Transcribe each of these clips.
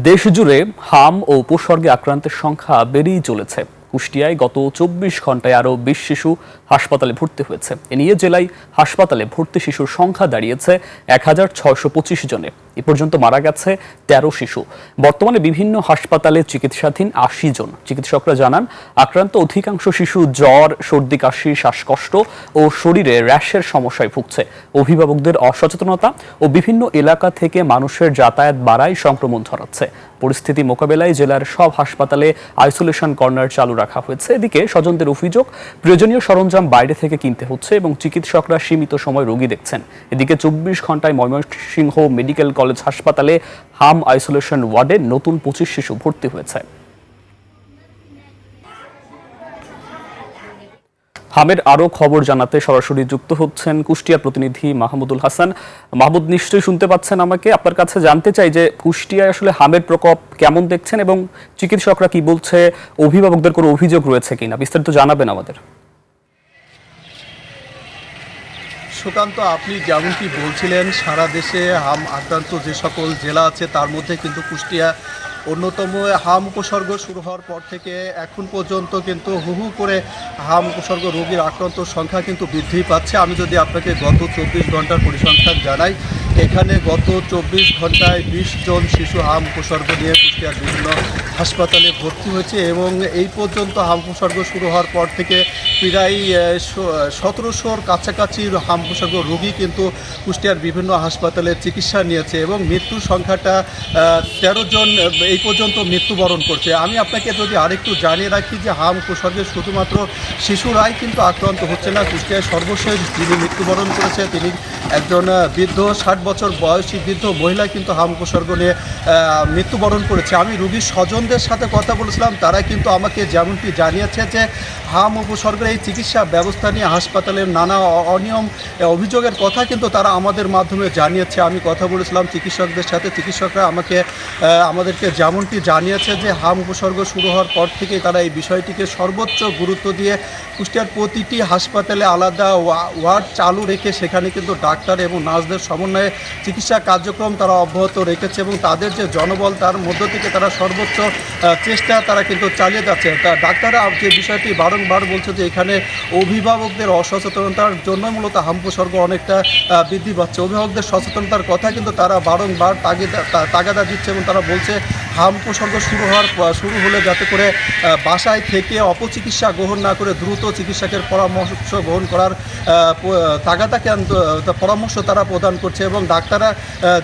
দেশজুড়ে হাম ও উপসর্গে আক্রান্তের সংখ্যা বেড়েই চলেছে। কুষ্টিয়ায় গত ২৪ ঘন্টায় আরও ২০ শিশু হাসপাতালে ভর্তি হয়েছে। এ নিয়ে জেলায় হাসপাতালে ভর্তি শিশুর সংখ্যা দাঁড়িয়েছে ১,৬২৫ জনে। এ পর্যন্ত মারা গেছে ১৩ শিশু। বর্তমানে বিভিন্ন হাসপাতালে চিকিৎসাধীন ৮০ জন। চিকিৎসকরা জানান, আক্রান্ত অধিকাংশ শিশু জ্বর, সর্দি, কাশি, শ্বাসকষ্ট ও শরীরে র্যাশের সমস্যায় ভুগছে। অভিভাবকদের অসচেতনতা ও বিভিন্ন এলাকা থেকে মানুষের যাতায়াত বাড়ায় সংক্রমণ ছড়াচ্ছে। পরিস্থিতি মোকাবেলায় জেলার সব হাসপাতালে আইসোলেশন কর্নার চালু রাখা হয়েছে। এদিকে স্বজনদের অভিযোগ, প্রয়োজনীয় সরঞ্জাম বাইরে থেকে কিনতে হচ্ছে এবং চিকিৎসকরা সীমিত সময় রোগী দেখছেন। এদিকে ২৪ ঘন্টায় ময়মনসিংহ মেডিকেল কলেজ হাসপাতালে হাম আইসোলেশন ওয়ার্ডে নতুন ২৫ শিশু ভর্তি হয়েছে। হামের আরো খবর জানাতে সরাসরি যুক্ত হচ্ছেন কুষ্টিয়া প্রতিনিধি মাহমুদুল হাসান। মাহমুদ, নিশ্চয়ই শুনতে পাচ্ছেন আমাকে। আপনার কাছে জানতে চাই যে কুষ্টিয়ায় আসলে হামের প্রকোপ কেমন দেখছেন এবং চিকিৎসকরা কি বলছে, অভিভাবকদের কোনো অভিযোগ রয়েছে কিনা, বিস্তারিত জানাবেন আমাদের। সুকান্ত, আপনি যেমনটি বলছিলেন, সারা দেশে হাম আক্রান্ত যে সকল জেলা আছে তার মধ্যে কিন্তু কুষ্টিয়া অন্যতম। হাম উপসর্গ শুরু হওয়ার পর থেকে এখন পর্যন্ত কিন্তু হু করে হাম উপসর্গ রোগীর আক্রান্ত সংখ্যা কিন্তু বৃদ্ধি পাচ্ছে। আমি যদি আপনাকে গত ২৪ ঘন্টার পরিসংখ্যান জানাই, এখানে গত ২৪ ঘন্টায় ২০ জন শিশু হাম উপসর্গ নিয়ে কুষ্টিয়ার বিভিন্ন হাসপাতালে ভর্তি হয়েছে এবং এই পর্যন্ত হাম উপসর্গ শুরু হওয়ার পর থেকে প্রায় ১৭০০-র কাছাকাছি হাম উপসর্গ রোগী কিন্তু কুষ্টিয়ার বিভিন্ন হাসপাতালে চিকিৎসা নিয়েছে এবং মৃত্যুর সংখ্যাটা ১৩ জন এই পর্যন্ত মৃত্যুবরণ করছে। আমি আপনাকে যদি আরেকটু জানিয়ে রাখি যে হাম উপসর্গে শুধুমাত্র শিশুরাই কিন্তু আক্রান্ত হচ্ছে না। কুষ্টিয়ায় সর্বশেষ যিনি মৃত্যুবরণ করেছে তিনি একজন বৃদ্ধ, ৬০ বছর বয়সী বৃদ্ধ মহিলা কিন্তু হাম উপসর্গ নিয়ে মৃত্যুবরণ করেছে। আমি রোগীর স্বজনদের সাথে কথা বলেছিলাম, তারা কিন্তু আমাকে যেমনটি জানিয়েছে যে হাম উপসর্গের এই চিকিৎসা ব্যবস্থা নিয়ে হাসপাতালের নানা অনিয়ম অভিযোগের কথা কিন্তু তারা আমাদের মাধ্যমে জানিয়েছে। আমি কথা বলেছিলাম চিকিৎসকদের সাথে, চিকিৎসকরা আমাদেরকে যেমনটি জানিয়েছে যে হাম উপসর্গ শুরু হওয়ার পর থেকে তারা এই বিষয়টিকে সর্বোচ্চ গুরুত্ব দিয়ে কুষ্টিয়ার প্রতিটি হাসপাতালে আলাদা ওয়ার্ড চালু রেখে সেখানে কিন্তু ডাক্তার এবং নার্সদের সমন্বয়ে চিকিৎসা কার্যক্রম তারা অব্যাহত রেখেছে এবং তাদের যে জনবল তার মধ্য থেকে তারা সর্বোচ্চ চেষ্টা তারা কিন্তু চালিয়ে যাচ্ছে। ডাক্তাররা যে বিষয়টি বারংবার বলছে যে এখানে অভিভাবকদের অসচেতনতার জন্য মূলত হাম উপসর্গ অনেকটা বৃদ্ধি পাচ্ছে। অভিভাবকদের সচেতনতার কথা কিন্তু তারা বারংবার তাগাদা দিচ্ছে এবং তারা বলছে হাম উপসর্গ শুরু হলে যাতে করে বাসায় থেকে অপচিকিৎসা গ্রহণ না করে দ্রুত চিকিৎসকের পরামর্শ গ্রহণ করার পরামর্শ তারা প্রদান করছে এবং ডাক্তাররা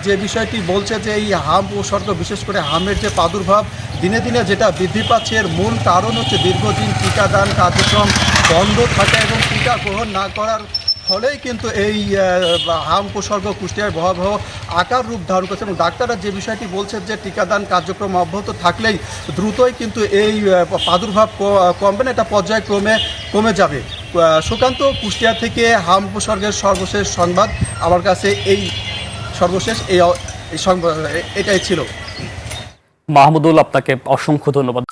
যে বিষয়টি বলছে যে এই হাম উপসর্গ, বিশেষ করে হামের যে প্রাদুর্ভাব দিনে দিনে যেটা বৃদ্ধি পাচ্ছে, এর মূল কারণ হচ্ছে দীর্ঘদিন টিকাদান কার্যক্রম বন্ধ থাকা এবং টিকা গ্রহণ না করার ফলেই কিন্তু এই হাম উপসর্গ কুষ্টিয়ায় ভয়াবহ আকার রূপ ধারণ করছে এবং ডাক্তাররা যে বিষয়টি বলছে যে টিকাদান কার্যক্রম অব্যাহত থাকলেই দ্রুতই কিন্তু এই প্রাদুর্ভাব কমবে না, এটা পর্যায়ক্রমে কমে যাবে। সুকান্ত, কুষ্টিয়া থেকে হাম উপসর্গের সর্বশেষ সংবাদ আমার কাছে এটাই ছিল। মাহমুদুল, আপনাকে অসংখ্য ধন্যবাদ।